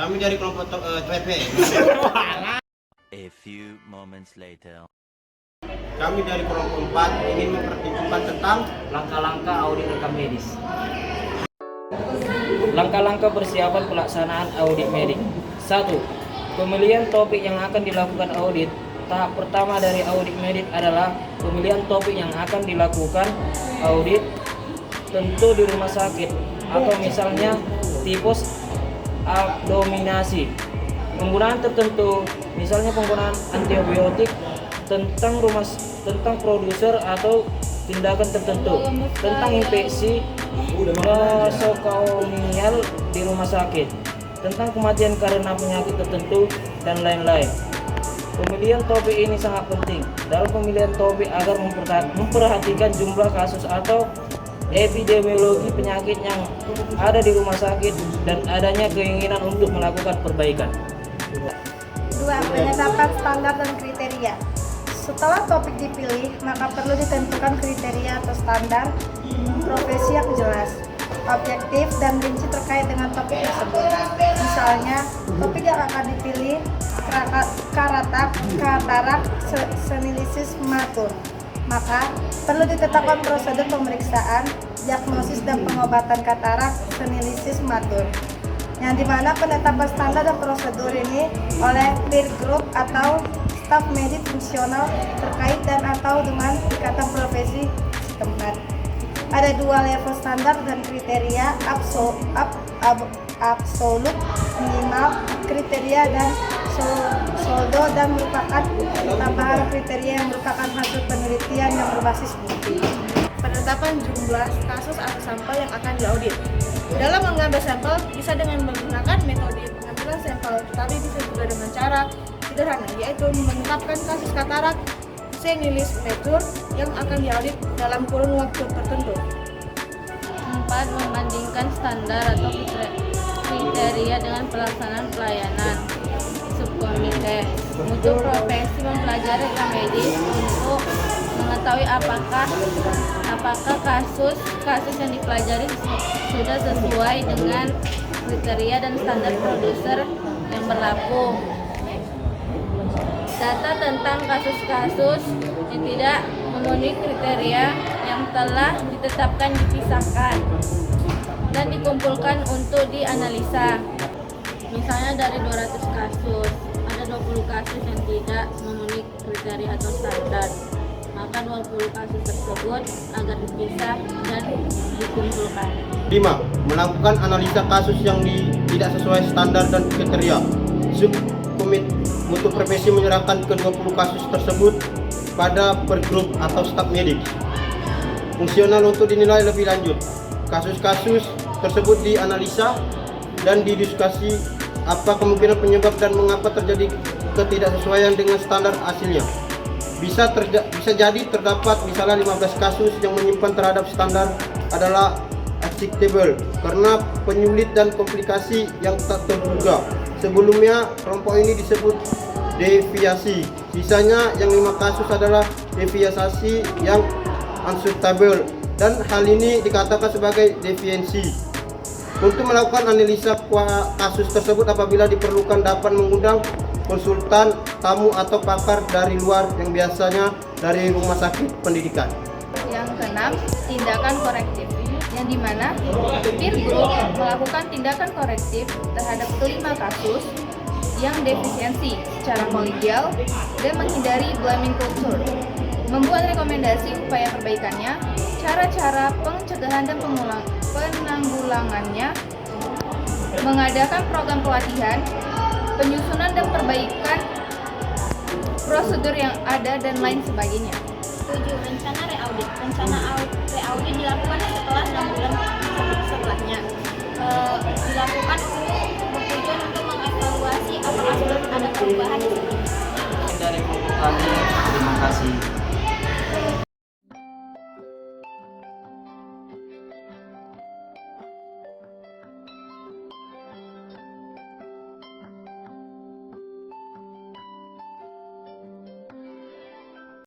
Kami dari kelompok TP. A few moments later. Kami dari kelompok 4 ingin mempertimbangkan tentang Langkah-langkah audit rekam medis. Langkah-langkah persiapan pelaksanaan audit medik. 1. Pemilihan topik yang akan dilakukan audit. Tahap pertama dari audit medik adalah pemilihan topik yang akan dilakukan audit, tentu di rumah sakit atau misalnya tipes abdominasi. Penggunaan tertentu, misalnya penggunaan antibiotik, tentang produser atau tindakan tertentu, tentang infeksi nosokomial di rumah sakit, tentang kematian karena penyakit tertentu, dan lain-lain. Pemilihan topik ini sangat penting dalam pemilihan topik agar memperhatikan jumlah kasus atau epidemiologi penyakit yang ada di rumah sakit dan adanya keinginan untuk melakukan perbaikan. 2. Penetapan standar dan kriteria. Setelah topik dipilih, maka perlu ditentukan kriteria atau standar profesi yang jelas, objektif, dan rinci terkait dengan topik tersebut. Misalnya, topik yang akan dipilih katarak senilisis matur. Maka, perlu ditetapkan prosedur pemeriksaan, diagnosis, dan pengobatan katarak senilisis matur. Yang dimana penetapan standar dan prosedur ini oleh peer group atau staf medis fungsional terkait dan atau dengan ikatan profesi setempat. Ada 2 level standar dan kriteria absolut, minimal, kriteria, dan soldo, dan merupakan tambahan kriteria yang merupakan hasil penelitian yang berbasis bukti. Penetapan jumlah kasus atau sampel yang akan diaudit. Dalam mengambil sampel bisa dengan menggunakan metode pengambilan sampel, tetapi bisa juga dengan cara sederhana, yaitu menetapkan kasus katarak senilis matur yang akan diaudit dalam kurun waktu tertentu. 4. Membandingkan standar atau kriteria dengan pelaksanaan pelayanan. Subkomite mutu profesi mempelajari rekam medis untuk mengetahui apakah kasus yang dipelajari sudah sesuai dengan kriteria dan standar produser yang berlaku. Data tentang kasus-kasus yang tidak memenuhi kriteria yang telah ditetapkan dipisahkan dan dikumpulkan untuk dianalisa. Misalnya dari 200 kasus, ada 20 kasus yang tidak memenuhi kriteria atau standar. Maka 20 kasus tersebut agar dipisah dan dikumpulkan. 5. Melakukan analisa kasus yang tidak sesuai standar dan kriteria. Subkomite mutu profesi menyerahkan ke-20 kasus tersebut pada per grup atau staf medik fungsional untuk dinilai lebih lanjut. Kasus-kasus tersebut dianalisa dan didiskusi apa kemungkinan penyebab dan mengapa terjadi ketidaksesuaian dengan standar hasilnya. Bisa jadi terdapat misalnya 15 kasus yang menyimpan terhadap standar adalah acceptable karena penyulit dan komplikasi yang tak terduga. Sebelumnya kelompok ini disebut deviasi. Sisanya yang 5 kasus adalah deviasi yang unsuitable dan hal ini dikatakan sebagai deviasi. Untuk melakukan analisa kasus tersebut apabila diperlukan dapat mengundang konsultan, tamu atau pakar dari luar yang biasanya dari rumah sakit pendidikan. Yang keenam, tindakan korektif, yang dimana peer group melakukan tindakan korektif terhadap kelima kasus yang defisiensi secara kolegial dan menghindari blaming culture, membuat rekomendasi upaya perbaikannya, cara-cara pencegahan dan penanggulangannya, mengadakan program pelatihan, penyusunan dan perbaikan prosedur yang ada, dan lain sebagainya. 7. Rencana reaudit. Rencana reaudit dilakukan setelah 6 bulan setelahnya. Dilakukan bertujuan untuk mengevaluasi apakah sudah ada perubahan. Dari kami, terima kasih.